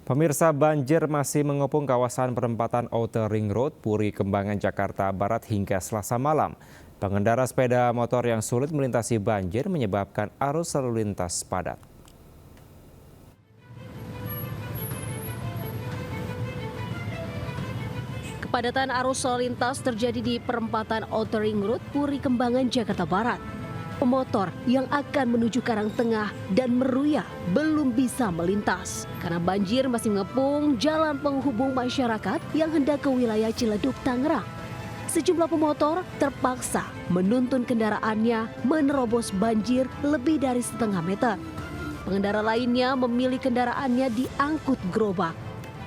Pemirsa, banjir masih mengepung kawasan perempatan Outer Ring Road, Puri Kembangan, Jakarta Barat hingga Selasa malam. Pengendara sepeda motor yang sulit melintasi banjir menyebabkan arus lalu lintas padat. Kepadatan arus lalu lintas terjadi di perempatan Outer Ring Road, Puri Kembangan, Jakarta Barat. Pemotor yang akan menuju Karangtengah dan Meruya belum bisa melintas karena banjir masih mengepung jalan penghubung masyarakat yang hendak ke wilayah Ciledug, Tangerang. Sejumlah pemotor terpaksa menuntun kendaraannya menerobos banjir lebih dari setengah meter. Pengendara lainnya memilih kendaraannya diangkut gerobak.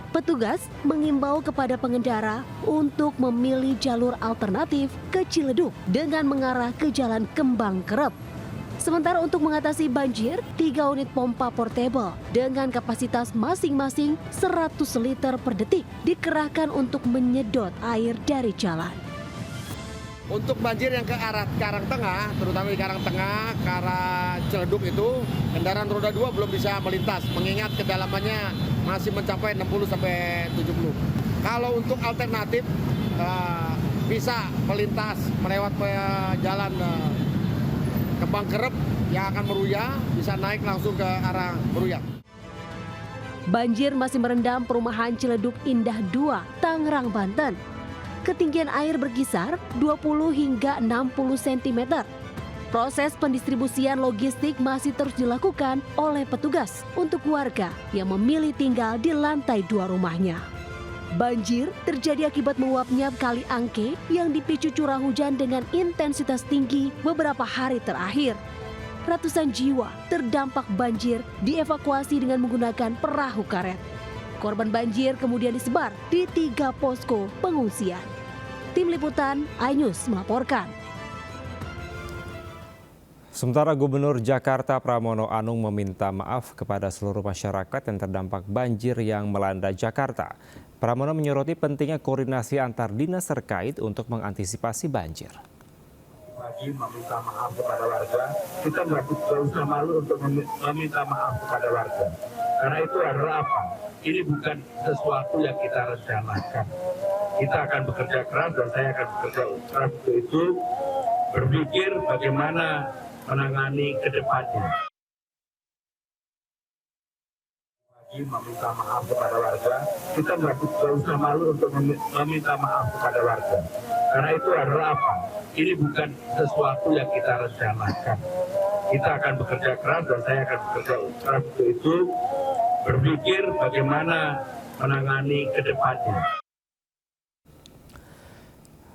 Petugas mengimbau kepada pengendara untuk memilih jalur alternatif ke Ciledug dengan mengarah ke Jalan Kembang Kerep. Sementara untuk mengatasi banjir, 3 unit pompa portable dengan kapasitas masing-masing 100 liter per detik dikerahkan untuk menyedot air dari jalan. Untuk banjir yang ke arah Karangtengah, terutama di Karangtengah, ke arah Ciledug itu, kendaraan roda 2 belum bisa melintas, mengingat kedalamannya masih mencapai 60 sampai 70. Kalau untuk alternatif bisa melintas melewat jalan Kembang Kerep yang akan Meruya, bisa naik langsung ke arah Meruya. Banjir masih merendam perumahan Ciledug Indah 2, Tangerang, Banten. Ketinggian air berkisar 20 hingga 60 cm. Proses pendistribusian logistik masih terus dilakukan oleh petugas untuk warga yang memilih tinggal di lantai 2 rumahnya. Banjir terjadi akibat meluapnya Kali Angke yang dipicu curah hujan dengan intensitas tinggi beberapa hari terakhir. Ratusan jiwa terdampak banjir dievakuasi dengan menggunakan perahu karet. Korban banjir kemudian disebar di 3 posko pengungsian. Tim Liputan iNews melaporkan. Sementara Gubernur Jakarta Pramono Anung meminta maaf kepada seluruh masyarakat yang terdampak banjir yang melanda Jakarta. Pramono menyoroti pentingnya koordinasi antar dinas terkait untuk mengantisipasi banjir. Lagi meminta maaf kepada warga, kita nggak usah malu untuk meminta maaf kepada warga. Karena itu adalah apa? Ini bukan sesuatu yang kita rencanakan. Kita akan bekerja keras dan saya akan bekerja keras untuk itu, berpikir bagaimana menangani ke depannya. Lagi meminta maaf kepada warga, kita nggak usah malu untuk meminta maaf kepada warga. Karena itu adalah apa? Ini bukan sesuatu yang kita rencanakan. Kita akan bekerja keras dan saya akan bekerja keras untuk itu, berpikir bagaimana menangani ke depannya.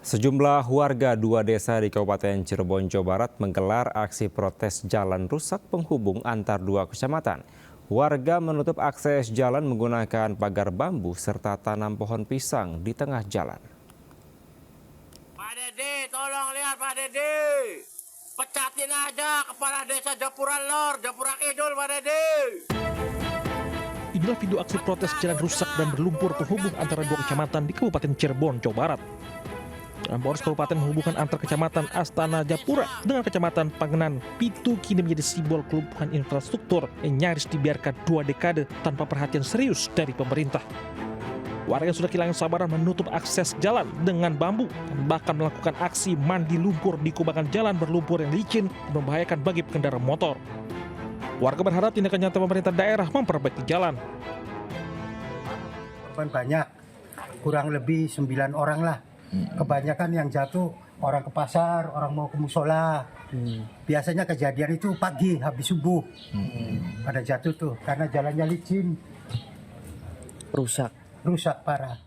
Sejumlah warga 2 desa di Kabupaten Cirebon, Jawa Barat menggelar aksi protes jalan rusak penghubung antar 2 kecamatan. Warga menutup akses jalan menggunakan pagar bambu serta tanam pohon pisang di tengah jalan. Pak Dede, tolong lihat Pak Dede. Pecatin aja kepala desa Japura Lor, Japura Kidul, Pak Dede. Inilah video aksi protes jalan rusak dan berlumpur penghubung antara 2 kecamatan di Kabupaten Cirebon, Jawa Barat. Jalan poros kabupaten menghubungkan antar kecamatan Astana Japura dengan kecamatan Pangenan Pitu kini menjadi simbol kelumpuhan infrastruktur yang nyaris dibiarkan 2 dekade tanpa perhatian serius dari pemerintah. Warga sudah kehilangan sabaran menutup akses jalan dengan bambu dan bahkan melakukan aksi mandi lumpur di kubangan jalan berlumpur yang licin dan membahayakan bagi pengendara motor. Warga berharap tindakan nyata pemerintah daerah memperbaiki jalan. Korban banyak, kurang lebih 9 orang lah. Kebanyakan yang jatuh orang ke pasar, orang mau ke musola. Biasanya kejadian itu pagi habis subuh. Pada jatuh tuh karena jalannya licin. Rusak parah.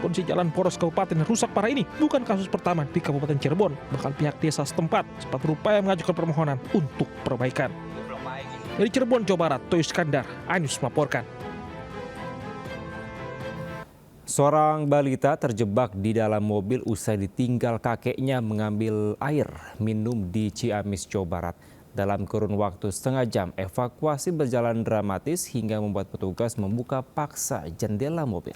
Kondisi jalan poros kabupaten rusak parah ini bukan kasus pertama di Kabupaten Cirebon. Bahkan pihak desa setempat sempat berupaya mengajukan permohonan untuk perbaikan. Dari Cirebon, Jawa Barat, Toyo Iskandar, iNews melaporkan. Seorang balita terjebak di dalam mobil usai ditinggal kakeknya mengambil air minum di Ciamis, Jawa Barat. Dalam kurun waktu setengah jam, evakuasi berjalan dramatis hingga membuat petugas membuka paksa jendela mobil.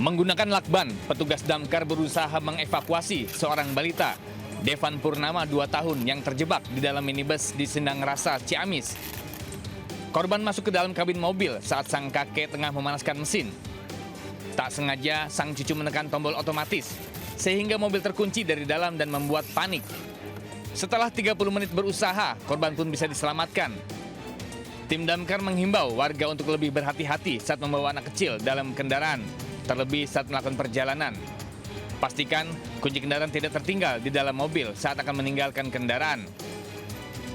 Menggunakan lakban, petugas damkar berusaha mengevakuasi seorang balita. Devan Purnama 2 tahun yang terjebak di dalam minibus di Sendang Rasa, Ciamis. Korban masuk ke dalam kabin mobil saat sang kakek tengah memanaskan mesin. Tak sengaja sang cucu menekan tombol otomatis sehingga mobil terkunci dari dalam dan membuat panik. Setelah 30 menit berusaha, korban pun bisa diselamatkan. Tim damkar menghimbau warga untuk lebih berhati-hati saat membawa anak kecil dalam kendaraan, terlebih saat melakukan perjalanan. Pastikan kunci kendaraan tidak tertinggal di dalam mobil saat akan meninggalkan kendaraan.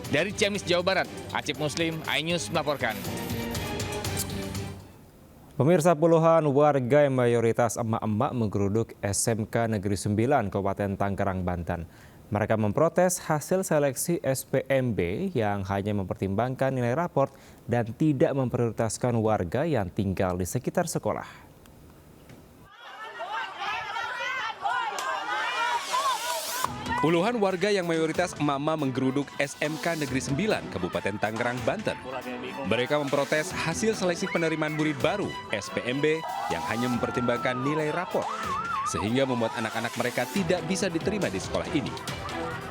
Dari Ciamis, Jawa Barat, Acip Muslim, iNews melaporkan. Pemirsa, puluhan warga yang mayoritas emak-emak menggeruduk SMK Negeri 9 Kabupaten Tangerang, Banten. Mereka memprotes hasil seleksi SPMB yang hanya mempertimbangkan nilai raport dan tidak memprioritaskan warga yang tinggal di sekitar sekolah. Puluhan warga yang mayoritas emak-emak menggeruduk SMK Negeri 9 Kabupaten Tangerang, Banten. Mereka memprotes hasil seleksi penerimaan murid baru SPMB yang hanya mempertimbangkan nilai raport, sehingga membuat anak-anak mereka tidak bisa diterima di sekolah ini.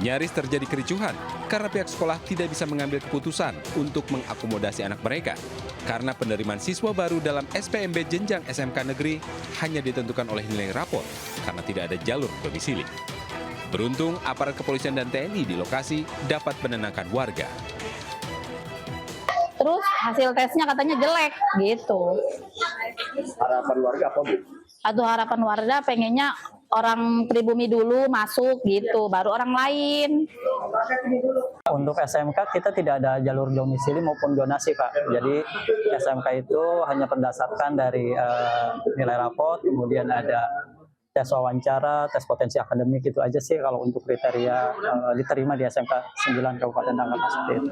Nyaris terjadi kericuhan karena pihak sekolah tidak bisa mengambil keputusan untuk mengakomodasi anak mereka, karena penerimaan siswa baru dalam SPMB jenjang SMK Negeri hanya ditentukan oleh nilai raport karena tidak ada jalur domisili. Beruntung, aparat kepolisian dan TNI di lokasi dapat menenangkan warga. Terus hasil tesnya katanya jelek gitu. Harapan warga apa, Bu? Atau harapan warga pengennya orang pribumi dulu masuk gitu, baru orang lain. Untuk SMK kita tidak ada jalur domisili maupun donasi, Pak. Jadi SMK itu hanya berdasarkan dari nilai raport, kemudian ada tes wawancara, tes potensi akademik, itu aja sih kalau untuk kriteria diterima di SMK 9 Kabupaten Tangerang seperti itu.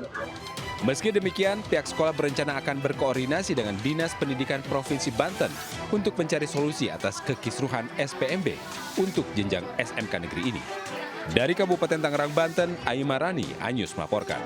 Meski demikian, pihak sekolah berencana akan berkoordinasi dengan Dinas Pendidikan Provinsi Banten untuk mencari solusi atas kekisruhan SPMB untuk jenjang SMK negeri ini. Dari Kabupaten Tangerang, Banten, Ayu Marani, iNews melaporkan.